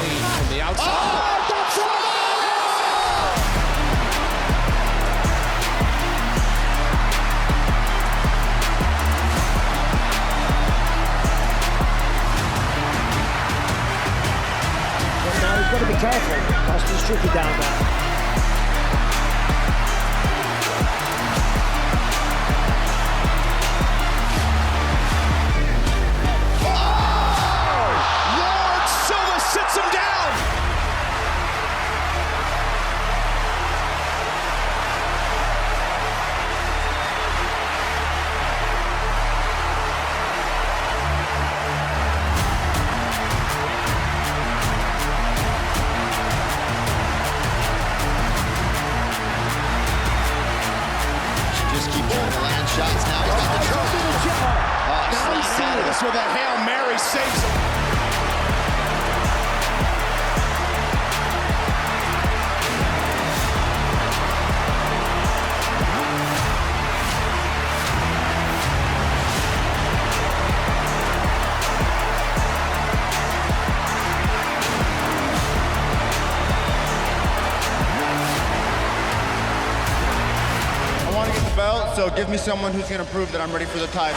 From the outside. Oh, that's it! But now he's got to be careful. Austin's tricky down there. Sits him down. Just keep trying to land shots. Now he's got the trophy. Now he's seeing this with a Hail Mary saves him. Belt, so give me someone who's going to prove that I'm ready for the title.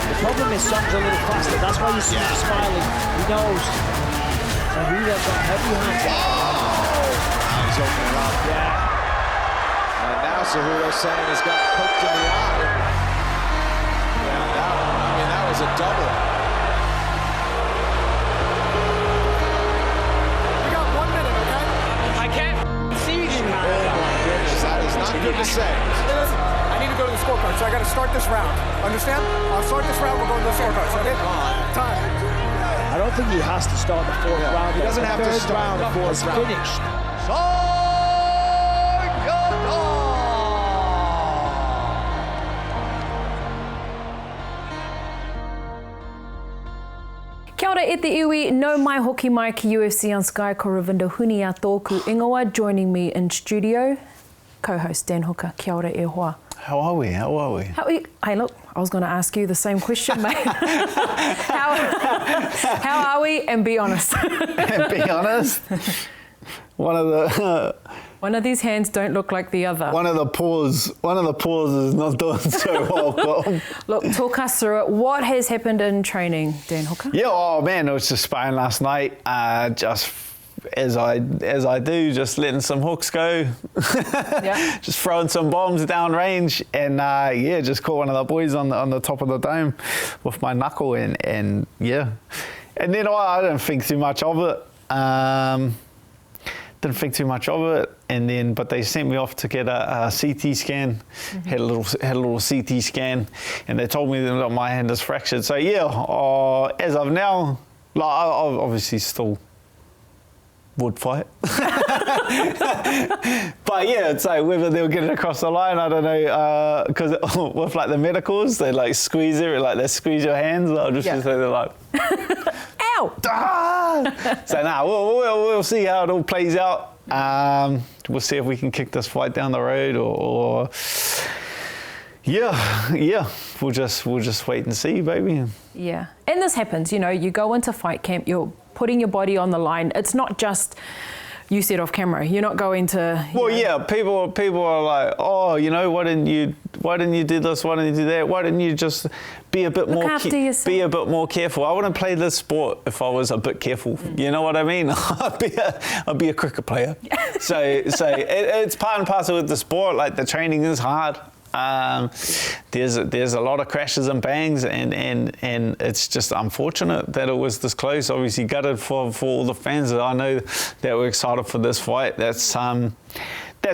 The problem is Song's a little faster. That's why you see him smiling. He knows. So he has got heavy hands. Now he's opening up. Yeah. And now Cejudo's saying he's got poked in the eye. Yeah, that was a double. Good to say. I need to go to the scorecard, so I got to start this round. Understand? I'll start this round. We're going to the scorecards. Okay? Time. I don't think he has to start the fourth round. He doesn't have to start the fourth round. Finished. Kia ora e te iwi, no mai hoki mai ki UFC on Sky ko Ravinda Huni a tōku ingoa. Joining me in studio, co-host Dan Hooker. Kia ora e hoa. How are we? Hey, look, I was going to ask you the same question, mate. how are we? And be honest. And be honest. One of these hands don't look like the other. One of the paws is not doing so well. Look, talk us through it. What has happened in training, Dan Hooker? Yeah, oh man, it was just sparring last night. Just as I do, just letting some hooks go. Yeah. Just throwing some bombs down range, and yeah, just caught one of the boys on the top of the dome with my knuckle, and yeah. And then I didn't think too much of it. And then, but they sent me off to get a CT scan. Mm-hmm. Had a little CT scan, and they told me that my hand is fractured. So yeah, as of now, like I obviously still would fight. But yeah, so whether they'll get it across the line, I don't know. Because with like the medicals, they like squeeze it, like they squeeze your hands. I'll just say they're like. Ow! Ah! So now we'll see how it all plays out. We'll see if we can kick this fight down the road, or yeah. We'll just wait and see, baby. Yeah, and this happens. You know, you go into fight camp, you're putting your body on the line. It's not just you said off camera. You're not going to. Well, yeah, people are like, oh, you know, why didn't you do this? Why didn't you do that? Why didn't you just be a bit more careful? I wouldn't play this sport if I was a bit careful. You know what I mean? I'd be a cricket player. So it's part and parcel with the sport. Like the training is hard. There's a lot of crashes and bangs, and it's just unfortunate that it was this close. Obviously gutted for all the fans that I know that were excited for this fight. That's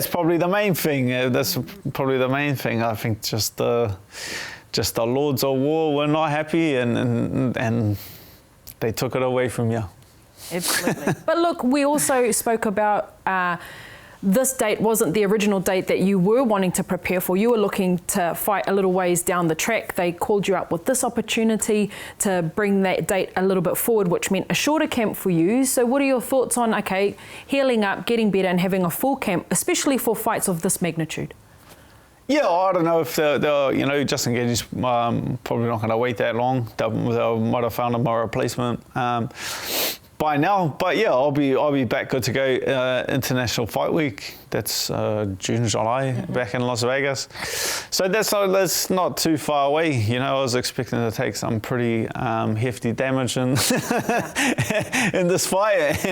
probably the main thing. I think just the Lords of War were not happy, and they took it away from you. Absolutely. But look, we also spoke about this date wasn't the original date that you were wanting to prepare for. You were looking to fight a little ways down the track. They called you up with this opportunity to bring that date a little bit forward, which meant a shorter camp for you. So what are your thoughts on, healing up, getting better and having a full camp, especially for fights of this magnitude? Yeah, I don't know if they're Justin Gaethje's probably not going to wait that long. They might have found him a replacement by now. But yeah, I'll be back good to go. International Fight Week. That's June, July, back in Las Vegas. So that's not too far away. You know, I was expecting to take some pretty hefty damage in this fight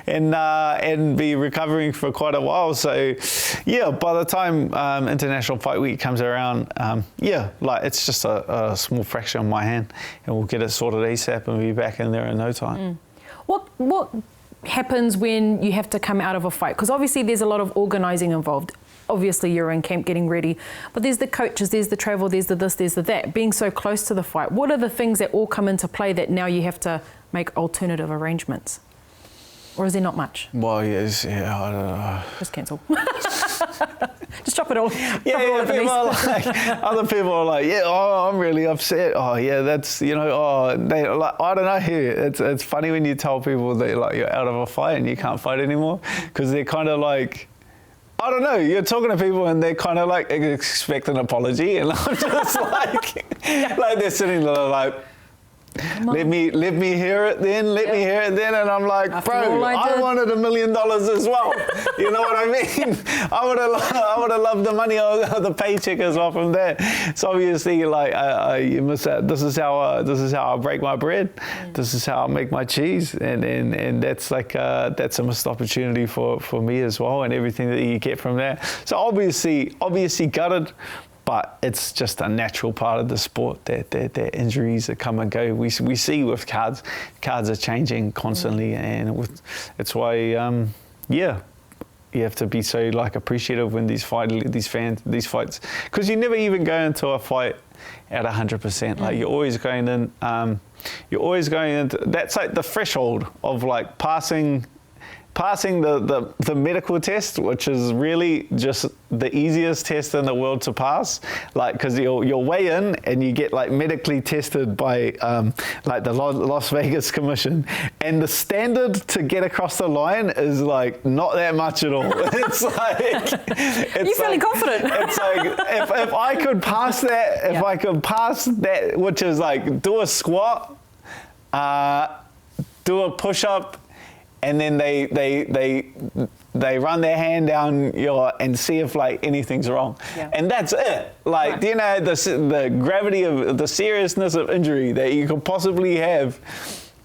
and be recovering for quite a while. So yeah, by the time International Fight Week comes around, it's just a small fracture on my hand, and we'll get it sorted ASAP and be back in there in no time. What happens when you have to come out of a fight? Because obviously there's a lot of organising involved. Obviously you're in camp getting ready, but there's the coaches, there's the travel, there's the this, there's the that. Being so close to the fight, what are the things that all come into play that now you have to make alternative arrangements? Or is there not much? Well, yes, yeah, I don't know. Just cancel. Just drop it all. Other people are like, I'm really upset. Oh, yeah, that's, they like, I don't know. It's funny when you tell people that like you're out of a fight and you can't fight anymore, because they're kind of like, I don't know, you're talking to people and they're kind of like expect an apology, and I'm just like, like they're sitting there like, let me hear it then, let me hear it then, and I'm like, after bro, I wanted $1 million as well. You know what I mean? I would have loved the money or the paycheck as well from there. So obviously, like, you must. This is how I break my bread. This is how I make my cheese, and that's like that's a missed opportunity for me as well, and everything that you get from there. So obviously gutted. But it's just a natural part of the sport that injuries that come and go. We see with cards are changing constantly, and it's why you have to be so like appreciative when these fights, because you never even go into a fight at 100%. Like you're always going in. That's like the threshold of like passing the medical test, which is really just the easiest test in the world to pass, like, because you'll weigh in and you get like medically tested by like the Las Vegas Commission, and the standard to get across the line is like not that much at all. It's like you're feeling confident. It's like if I could pass that, I could pass that, which is like do a squat, do a push-up, and then they run their hand down and see if like anything's wrong, and that's it. Like, do you know the gravity of the seriousness of injury that you could possibly have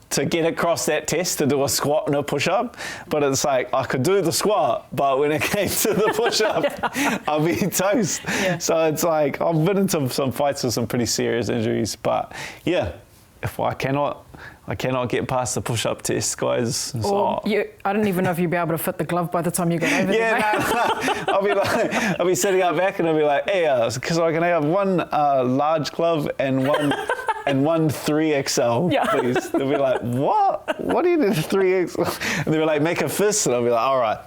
to get across that test to do a squat and a push-up? But it's like I could do the squat, but when it came to the push-up, I'll be toast. Yeah. So it's like I've been into some fights with some pretty serious injuries, but yeah, if I cannot get past the push-up test, guys. I don't even know if you'd be able to fit the glove by the time you got over there. I'll be sitting out back and I'll be like, hey, because I can have one large glove and one 3XL, please. They'll be like, what? What do you need a 3XL? And they'll be like, make a fist, and I'll be like, all right,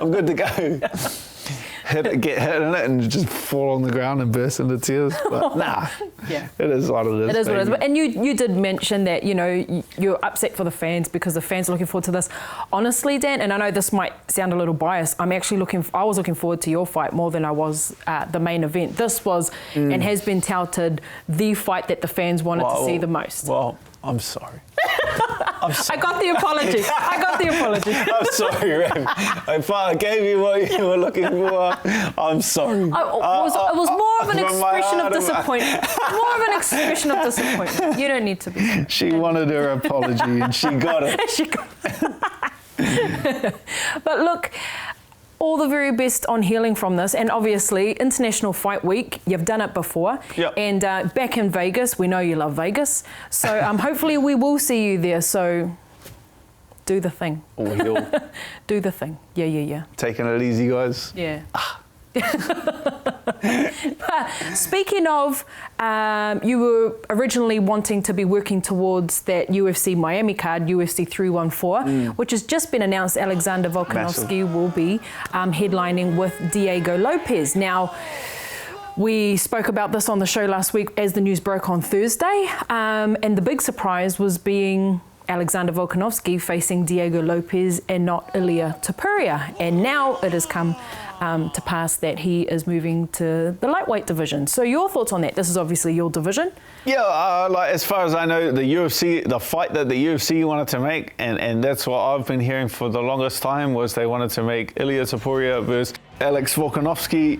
I'm good to go. Get hit in it and just fall on the ground and burst into tears. But nah, it is what it is. It is what it is. And you did mention that, you're upset for the fans because the fans are looking forward to this. Honestly, Dan, and I know this might sound a little biased, I was looking forward to your fight more than I was the main event. This was and has been touted the fight that the fans wanted to see the most. Well, I'm sorry. I got the apology. I'm sorry, Rev. If I gave you what you were looking for, I'm sorry. It was more of an expression of disappointment. You don't need to be. She wanted her apology and she got it. But look, all the very best on healing from this, and obviously International Fight Week, you've done it before, and back in Vegas, we know you love Vegas, so hopefully we will see you there, so do the thing. Do the thing. Yeah. Taking it easy, guys. Yeah. Speaking of, you were originally wanting to be working towards that UFC Miami card, UFC 314, which has just been announced. Alexander Volkanovski will be headlining with Diego Lopez. Now, we spoke about this on the show last week as the news broke on Thursday, and the big surprise was being Alexander Volkanovski facing Diego Lopez and not Ilia Topuria. And now it has come to pass that he is moving to the lightweight division. So your thoughts on that? This is obviously your division. Yeah, like as far as I know, the UFC, the fight that the UFC wanted to make, and that's what I've been hearing for the longest time, was they wanted to make Ilia Topuria versus Alex Volkanovski.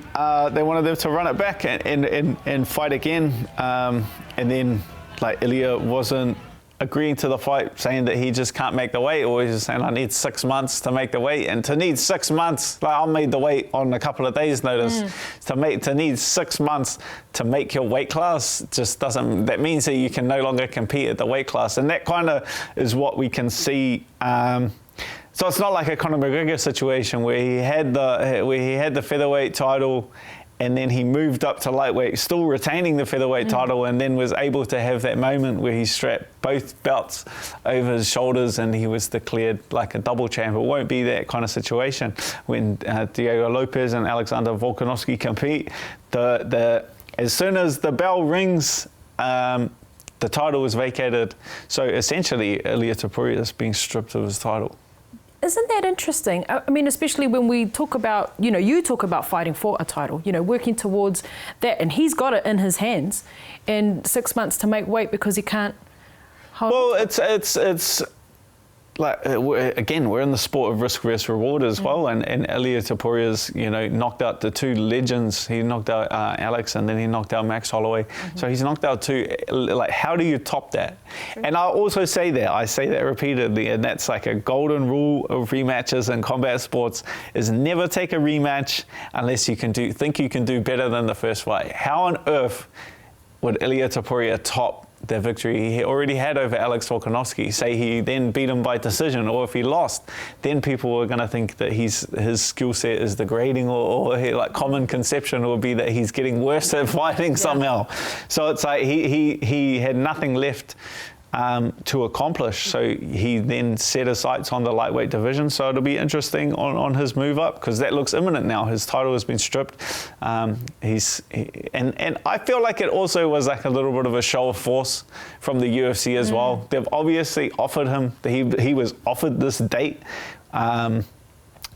They wanted them to run it back and fight again. And then like Ilia wasn't agreeing to the fight, saying that he just can't make the weight, or he's just saying I need 6 months to make the weight. And to need 6 months, like I made the weight on a couple of days' notice. To need 6 months to make your weight class just doesn't. That means that you can no longer compete at the weight class, and that kind of is what we can see. So it's not like a Conor McGregor situation where he had the featherweight title, and then he moved up to lightweight, still retaining the featherweight title, and then was able to have that moment where he strapped both belts over his shoulders and he was declared like a double champ. It won't be that kind of situation when Diego Lopez and Alexander Volkanovski compete. As soon as the bell rings, the title is vacated. So essentially, Ilia Topuria is being stripped of his title. Isn't that interesting? I mean, especially when we talk about, you talk about fighting for a title, working towards that, and he's got it in his hands, and 6 months to make weight because he can't hold. Well, it's like, again, we're in the sport of risk versus reward as well, and Ilia Topuria's, knocked out the two legends. He knocked out Alex, and then he knocked out Max Holloway. So he's knocked out two. Like, how do you top that? And I also say that repeatedly, and that's like a golden rule of rematches in combat sports: is never take a rematch unless you think you can do better than the first fight. How on earth would Ilia Topuria top the victory he already had over Alex Volkanovski? Say he then beat him by decision, or if he lost, then people were going to think that his skill set is degrading, or like common conception would be that he's getting worse at fighting somehow. So it's like he had nothing left to accomplish. So he then set his sights on the lightweight division. So it'll be interesting on his move up, because that looks imminent now. His title has been stripped. And I feel like it also was like a little bit of a show of force from the UFC as well. They've obviously offered him, he was offered this date,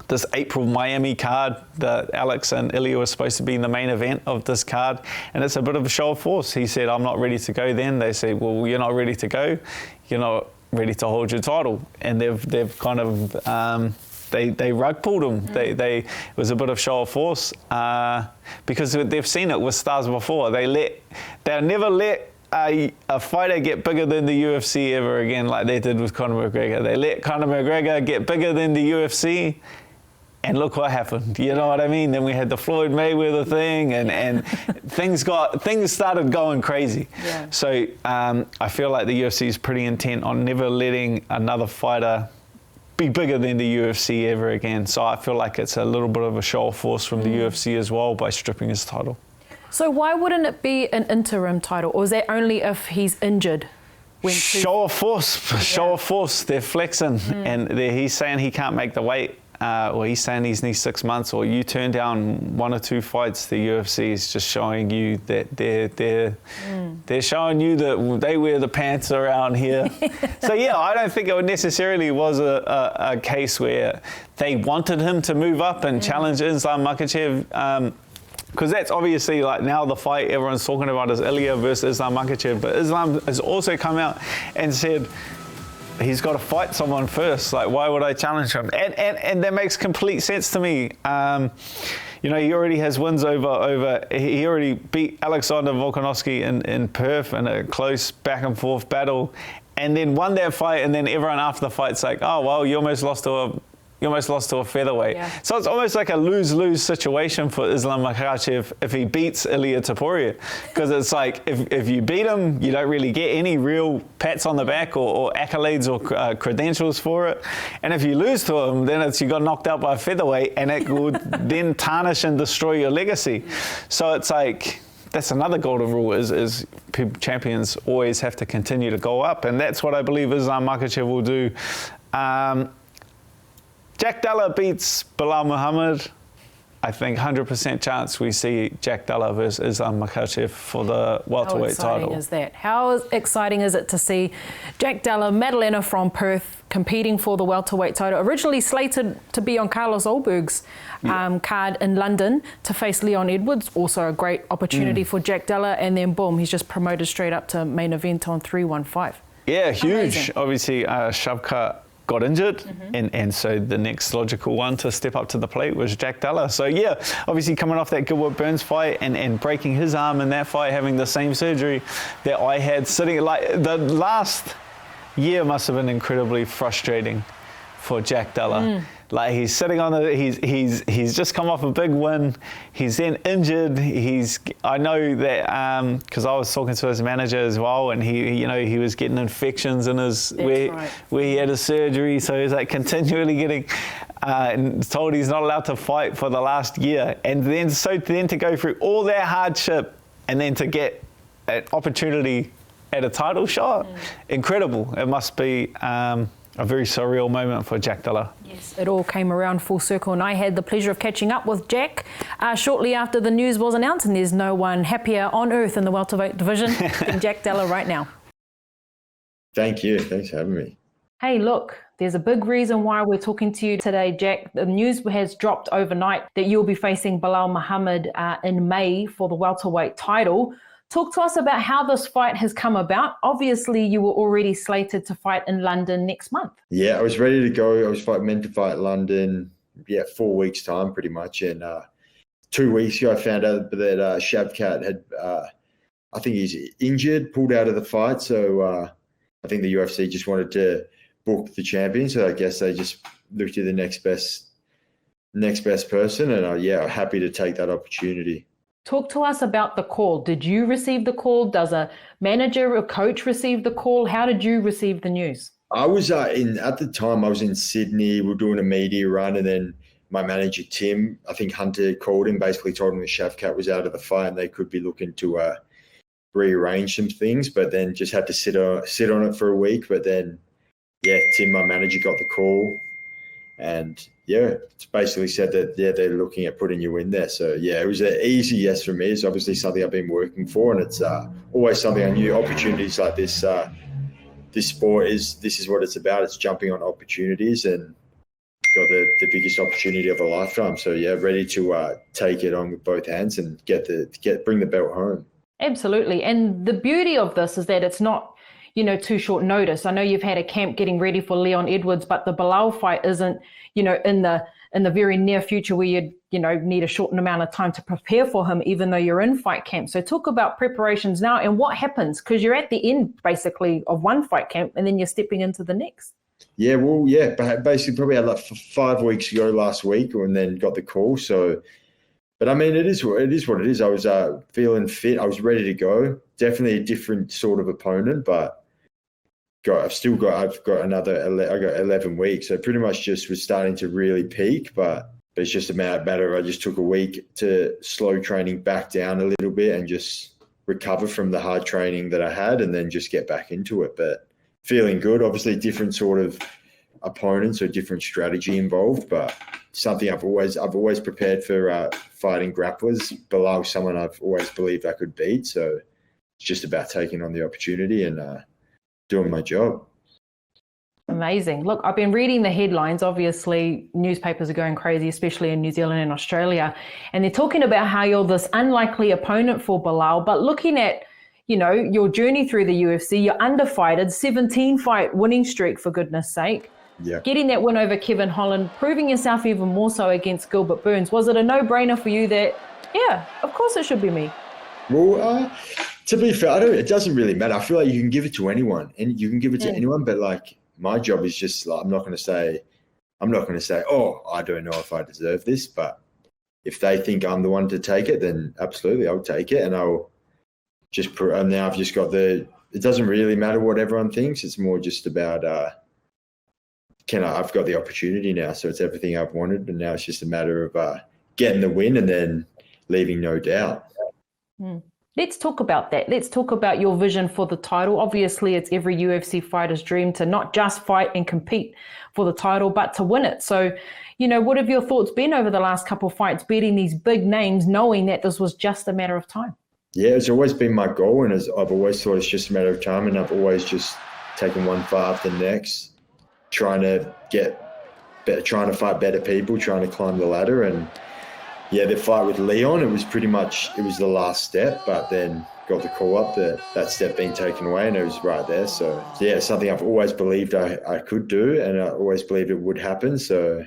this April Miami card, that Alex and Ilia were supposed to be in the main event of this card, and it's a bit of a show of force. He said, I'm not ready to go then. They said, well, you're not ready to go. You're not ready to hold your title. And they've kind of, they rug pulled him. It was a bit of show of force because they've seen it with stars before. They'll never let a fighter get bigger than the UFC ever again, like they did with Conor McGregor. They let Conor McGregor get bigger than the UFC, and look what happened. You know what I mean? Then we had the Floyd Mayweather thing, and things started going crazy. Yeah. So I feel like the UFC is pretty intent on never letting another fighter be bigger than the UFC ever again. So I feel like it's a little bit of a show of force from the UFC as well by stripping his title. So why wouldn't it be an interim title, or is that only if he's injured? Show of force. They're flexing, and he's saying he can't make the weight. Or he's saying he needs 6 months, or you turn down 1 or 2 fights. The UFC is just showing you that they're showing you that they wear the pants around here. So yeah, I don't think it necessarily was a case where they wanted him to move up and challenge Islam Makhachev. Because that's obviously, like, now the fight everyone's talking about is Ilia versus Islam Makhachev, but Islam has also come out and said he's got to fight someone first. Like, why would I challenge him? And that makes complete sense to me. He already has wins over. He already beat Alexander Volkanovski in Perth in a close back and forth battle, and then won that fight. And then everyone after the fight's like, oh well, you almost lost to a featherweight. Yeah. So it's almost like a lose-lose situation for Islam Makhachev if he beats Ilia Topuria, because it's like if you beat him, you don't really get any real pats on the back or accolades or credentials for it. And if you lose to him, then you got knocked out by a featherweight, and it would then tarnish and destroy your legacy. So it's like, that's another golden rule is champions always have to continue to go up, and that's what I believe Islam Makhachev will do. Jack Della beats Belal Muhammad. I think 100% chance we see Jack Della versus Makhachev for the welterweight title. How exciting is that? How exciting is it to see Jack Della, Maddalena from Perth, competing for the welterweight title? Originally slated to be on Carlos Olberg's card in London to face Leon Edwards. Also a great opportunity for Jack Della. And then boom, he's just promoted straight up to main event on 315. Yeah, huge. Amazing. Obviously, Shavkat got injured, and so the next logical one to step up to the plate was Jack Della. So yeah, obviously coming off that Gilbert Burns fight and breaking his arm in that fight, having the same surgery that I had, sitting like the last year must have been incredibly frustrating for Jack Della. Like he's sitting on the, he's just come off a big win. He's then injured. I know that because I was talking to his manager as well, and he was getting infections in his where he had his surgery. So he's like continually getting told he's not allowed to fight for the last year, and then to go through all that hardship and then to get an opportunity at a title shot, incredible. It must be a very surreal moment for Jack Della. Yes, it all came around full circle, and I had the pleasure of catching up with Jack shortly after the news was announced, and there's no one happier on earth in the welterweight division than Jack Della right now. Thank you. Thanks for having me. Hey, look, there's a big reason why we're talking to you today, Jack. The news has dropped overnight that you'll be facing Belal Muhammad in May for the welterweight title. Talk to us about how this fight has come about. Obviously, you were already slated to fight in London next month. Yeah, I was ready to go. I was meant to fight London, 4 weeks' time pretty much. And 2 weeks ago, I found out that Shavkat had, I think he's injured, pulled out of the fight. So I think the UFC just wanted to book the champion. So I guess they just looked at the next best person. And I'm happy to take that opportunity. Talk to us about the call. Did you receive the call? Does a manager or coach receive the call? How did you receive the news? I was at the time, I was in Sydney. We were doing a media run, and then my manager, Tim, I think Hunter called him, basically told him that Shavkat was out of the fight and they could be looking to rearrange some things, but then just had to sit on it for a week. But then, Tim, my manager, got the call, and it's basically said that, they're looking at putting you in there. So, it was an easy yes for me. It's obviously something I've been working for, and it's always something I knew. Opportunities like this, this sport this is what it's about. It's jumping on opportunities, and got the biggest opportunity of a lifetime. So, ready to take it on with both hands and bring the belt home. Absolutely. And the beauty of this is that it's not, too short notice. I know you've had a camp getting ready for Leon Edwards, but the Belal fight isn't, in the very near future where you'd, need a shortened amount of time to prepare for him, even though you're in fight camp. So talk about preparations now and what happens, because you're at the end basically of one fight camp and then you're stepping into the next. Basically probably had like 5 weeks ago last week, and then got the call. So, but I mean, it is what it is. I was feeling fit. I was ready to go. Definitely a different sort of opponent, but I've got 11 weeks. So pretty much just was starting to really peak, but it's just a matter of I just took a week to slow training back down a little bit and just recover from the hard training that I had, and then just get back into it. But feeling good. Obviously different sort of opponents or different strategy involved, but something I've always prepared for fighting grapplers. Below someone I've always believed I could beat. So it's just about taking on the opportunity and doing my job. Amazing. Look, I've been reading the headlines. Obviously, newspapers are going crazy, especially in New Zealand and Australia. And they're talking about how you're this unlikely opponent for Belal. But looking at, your journey through the UFC, you're undefeated, 17-fight winning streak, for goodness sake. Yeah. Getting that win over Kevin Holland, proving yourself even more so against Gilbert Burns. Was it a no-brainer for you that, of course it should be me? Well, to be fair, it doesn't really matter. I feel like you can give it to anyone, and you can give it to anyone. But like, my job is just like, I'm not going to say, oh, I don't know if I deserve this. But if they think I'm the one to take it, then absolutely, I'll take it, and I'll just. And now I've just got it doesn't really matter what everyone thinks. It's more just about I've got the opportunity now, so it's everything I've wanted, and now it's just a matter of getting the win and then leaving no doubt. Let's talk about that. Let's talk about your vision for the title. Obviously, it's every UFC fighter's dream to not just fight and compete for the title, but to win it. So, what have your thoughts been over the last couple of fights, beating these big names, knowing that this was just a matter of time? Yeah, it's always been my goal, and I've always thought it's just a matter of time, and I've always just taken one fight after the next, trying to get better, trying to fight better people, trying to climb the ladder. And yeah, the fight with Leon, it was the last step, but then got the call up that step being taken away, and it was right there. So yeah, it's something I've always believed I could do, and I always believed it would happen. So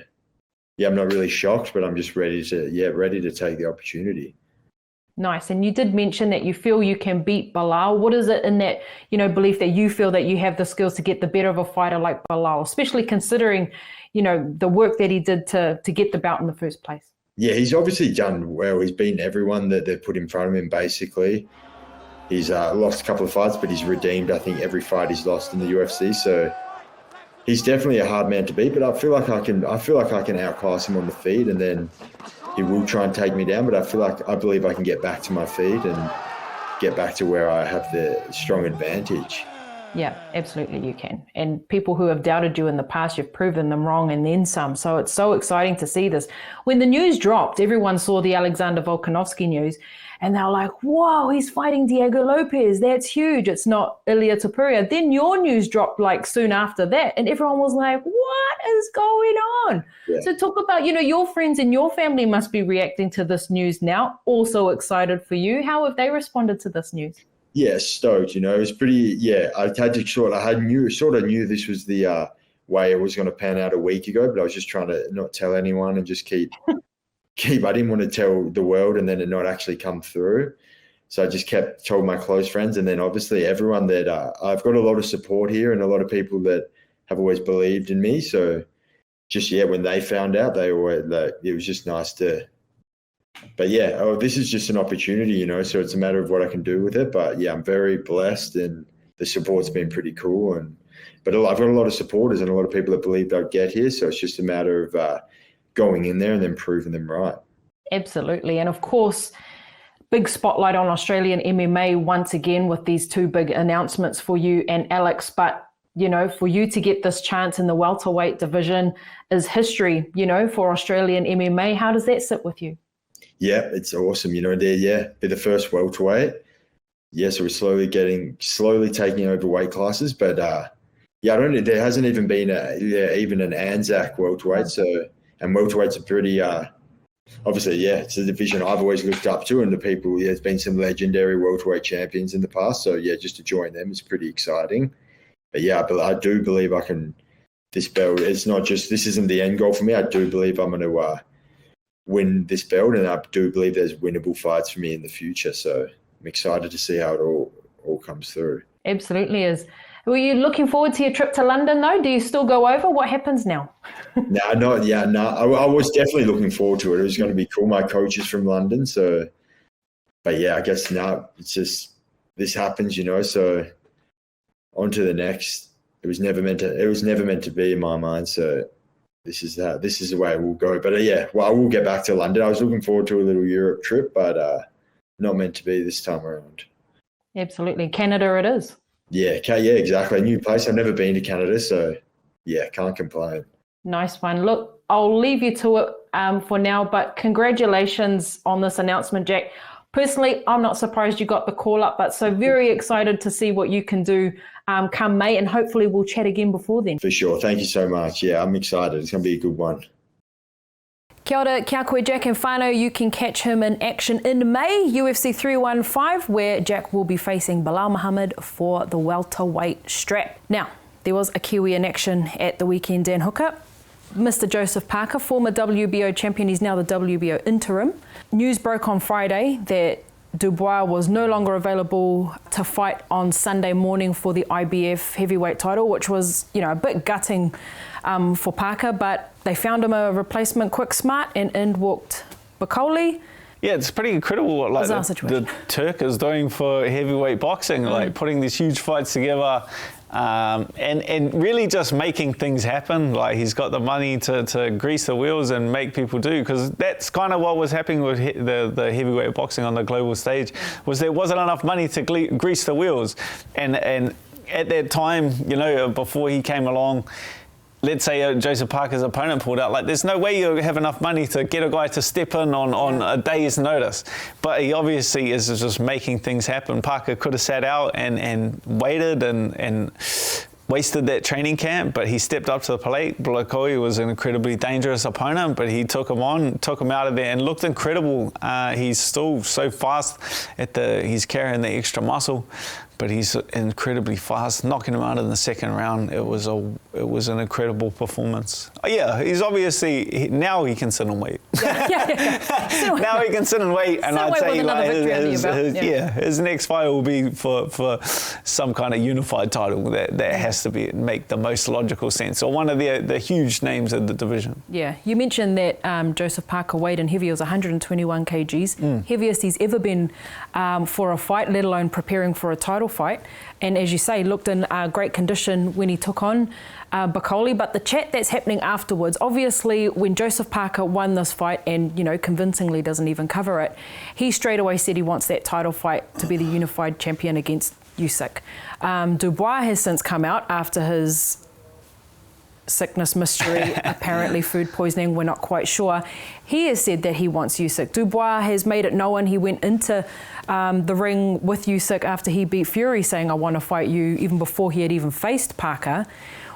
yeah, I'm not really shocked, but I'm just ready to take the opportunity. Nice. And you did mention that you feel you can beat Belal. What is it in that, belief that you feel that you have the skills to get the better of a fighter like Belal, especially considering, the work that he did to get the bout in the first place? Yeah, he's obviously done well. He's beaten everyone that they've put in front of him, basically. He's lost a couple of fights, but he's redeemed, I think, every fight he's lost in the UFC. So he's definitely a hard man to beat, but I feel like I can outclass him on the feet, and then he will try and take me down, but I believe I can get back to my feet and get back to where I have the strong advantage. Yeah, absolutely you can. And people who have doubted you in the past, you've proven them wrong and then some. So it's so exciting to see this. When the news dropped, everyone saw the Alexander Volkanovski news and they were like, whoa, he's fighting Diego Lopez. That's huge. It's not Ilia Topuria. Then your news dropped like soon after that. And everyone was like, what is going on? Yeah. So talk about, your friends and your family must be reacting to this news now. Also excited for you. How have they responded to this news? Yeah, stoked. It was pretty. Yeah, I sort of knew this was the way it was going to pan out a week ago, but I was just trying to not tell anyone and just keep. I didn't want to tell the world and then it not actually come through. So I just told my close friends, and then obviously everyone that I've got a lot of support here and a lot of people that have always believed in me. So just when they found out, they were it was just nice to. But yeah, this is just an opportunity, so it's a matter of what I can do with it. But yeah, I'm very blessed and the support's been pretty cool. But I've got a lot of supporters and a lot of people that believed I'd get here. So it's just a matter of going in there and then proving them right. Absolutely. And of course, big spotlight on Australian MMA once again with these two big announcements for you and Alex. But, for you to get this chance in the welterweight division is history, for Australian MMA. How does that sit with you? Yeah, it's awesome. They're the first welterweight. Yeah, so we're slowly taking over weight classes. But there hasn't even been even an Anzac welterweight. So, and welterweights are pretty, obviously, it's a division I've always looked up to, and there's been some legendary welterweight champions in the past. So just to join them is pretty exciting. But I do believe I can. This belt, this isn't the end goal for me. I do believe I'm going to win this belt, and I do believe there's winnable fights for me in the future. So I'm excited to see how it all comes through. Absolutely is. Were you looking forward to your trip to London though? Do you still go over? What happens now? I was definitely looking forward to it. It was going to be cool. My coach is from London, so. But I guess now it's just this happens, So on to the next. It was never meant to be in my mind. So. This is the way it will go. But I will get back to London. I was looking forward to a little Europe trip, but not meant to be this time around. Absolutely. Canada it is. Yeah, exactly. A new place. I've never been to Canada, so can't complain. Nice one. Look, I'll leave you to it for now, but congratulations on this announcement, Jack. Personally, I'm not surprised you got the call up, but so very excited to see what you can do come May, and hopefully we'll chat again before then. For sure. Thank you so much. Yeah, I'm excited. It's going to be a good one. Kia ora, kia koe Jack and whānau. You can catch him in action in May, UFC 315, where Jack will be facing Belal Muhammad for the welterweight strap. Now, there was a Kiwi in action at the weekend, Dan Hooker. Mr. Joseph Parker, former WBO champion, he's now the WBO interim. News broke on Friday that Dubois was no longer available to fight on Sunday morning for the IBF heavyweight title, which was, a bit gutting for Parker, but they found him a replacement quick smart, and in walked Bacoli. Yeah, it's pretty incredible what like the Turk is doing for heavyweight boxing, like putting these huge fights together. And really just making things happen. Like he's got the money to grease the wheels and make people do, because that's kind of what was happening with the heavyweight boxing on the global stage, was there wasn't enough money to grease the wheels. And at that time, you know, before he came along, let's say Joseph Parker's opponent pulled out, like there's no way you have enough money to get a guy to step in on a day's notice. But he obviously is just making things happen. Parker could have sat out and waited and wasted that training camp, but he stepped up to the plate. Blakoi was an incredibly dangerous opponent, but he took him on, took him out of there and looked incredible. He's still so fast he's carrying the extra muscle, but he's incredibly fast, knocking him out in the second round. It was an incredible performance. Yeah, he's obviously, now he can sit and wait. Yeah. Now he can sit and wait, and I'd say like his next fight will be for some kind of unified title that has to make the most logical sense, or one of the huge names of the division. Yeah, you mentioned that Joseph Parker weighed in heavy. It was 121 kgs, heaviest he's ever been for a fight, let alone preparing for a title fight. And as you say, looked in great condition when he took on Bakoli. But the chat that's happening afterwards, obviously when Joseph Parker won this fight and, you know, convincingly doesn't even cover it, he straight away said he wants that title fight to be the unified champion against Usyk. Dubois has since come out after his sickness mystery, apparently food poisoning, we're not quite sure. He has said that he wants Usyk. Dubois has made it known he went into the ring with Usyk after he beat Fury, saying, I want to fight you, even before he had even faced Parker.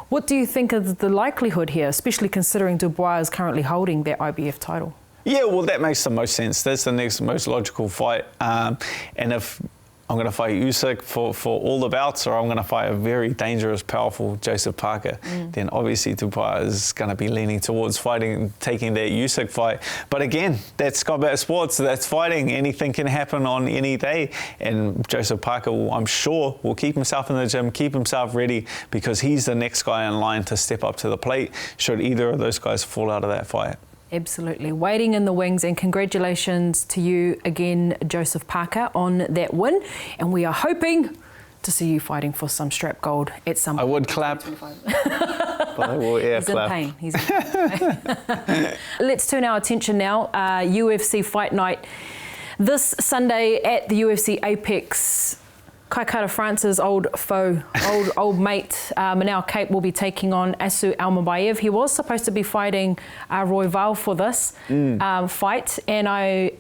What do you think of the likelihood here, especially considering Dubois is currently holding that IBF title? Yeah, well, that makes the most sense. That's the next most logical fight. And if I'm going to fight Usyk for all the bouts, or I'm going to fight a very dangerous, powerful Joseph Parker, then obviously Topuria is going to be leaning towards taking that Usyk fight. But again, that's combat sports, that's fighting. Anything can happen on any day. And Joseph Parker, I'm sure, will keep himself in the gym, keep himself ready, because he's the next guy in line to step up to the plate should either of those guys fall out of that fight. Absolutely. Waiting in the wings, and congratulations to you again, Joseph Parker, on that win. And we are hoping to see you fighting for some strap gold at some point. I would clap. But I will He's clap. In pain. He's in pain. Let's turn our attention now. UFC Fight Night this Sunday at the UFC Apex. Kai Kara France's old foe, old mate, Manel Cape, will be taking on Asu Almabayev. He was supposed to be fighting Royval for this fight, and I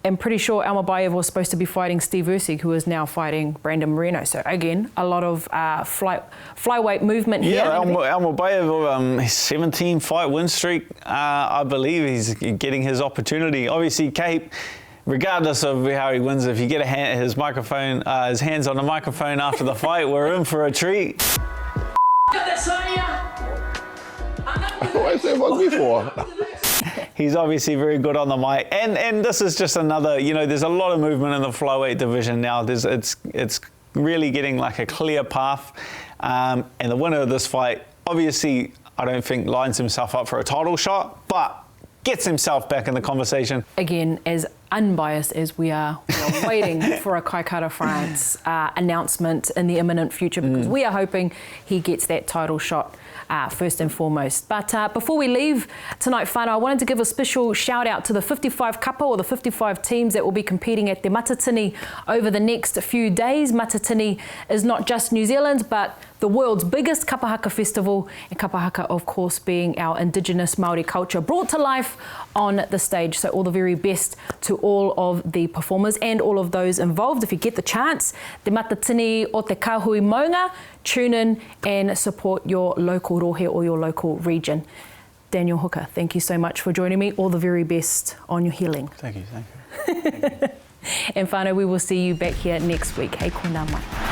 am pretty sure Almabayev was supposed to be fighting Steve Usyk, who is now fighting Brandon Moreno. So again, a lot of flyweight movement here. Yeah, Almabayev, 17-fight win streak. I believe he's getting his opportunity. Obviously, Cape, regardless of how he wins, if you get his hands on the microphone after the fight, we're in for a treat. What's that about me for? He's obviously very good on the mic, and this is just another. You know, there's a lot of movement in the flyweight division now. It's really getting like a clear path, and the winner of this fight, obviously, I don't think lines himself up for a title shot, but gets himself back in the conversation. Again, as unbiased as we are waiting for a Kai Kara France announcement in the imminent future, because we are hoping he gets that title shot first and foremost. But before we leave tonight, whānau, I wanted to give a special shout out to the 55 kapa, or the 55 teams that will be competing at the Matatini over the next few days. Matatini is not just New Zealand, but the world's biggest kapahaka festival, and kapahaka, of course, being our Indigenous Māori culture brought to life on the stage. So all the very best to all of the performers and all of those involved. If you get the chance, Te Matatini o Te Kahui Maunga, tune in and support your local rohe or your local region. Daniel Hooker, thank you so much for joining me. All the very best on your healing. Thank you. Thank you. And whānau, we will see you back here next week. Hei kona mai.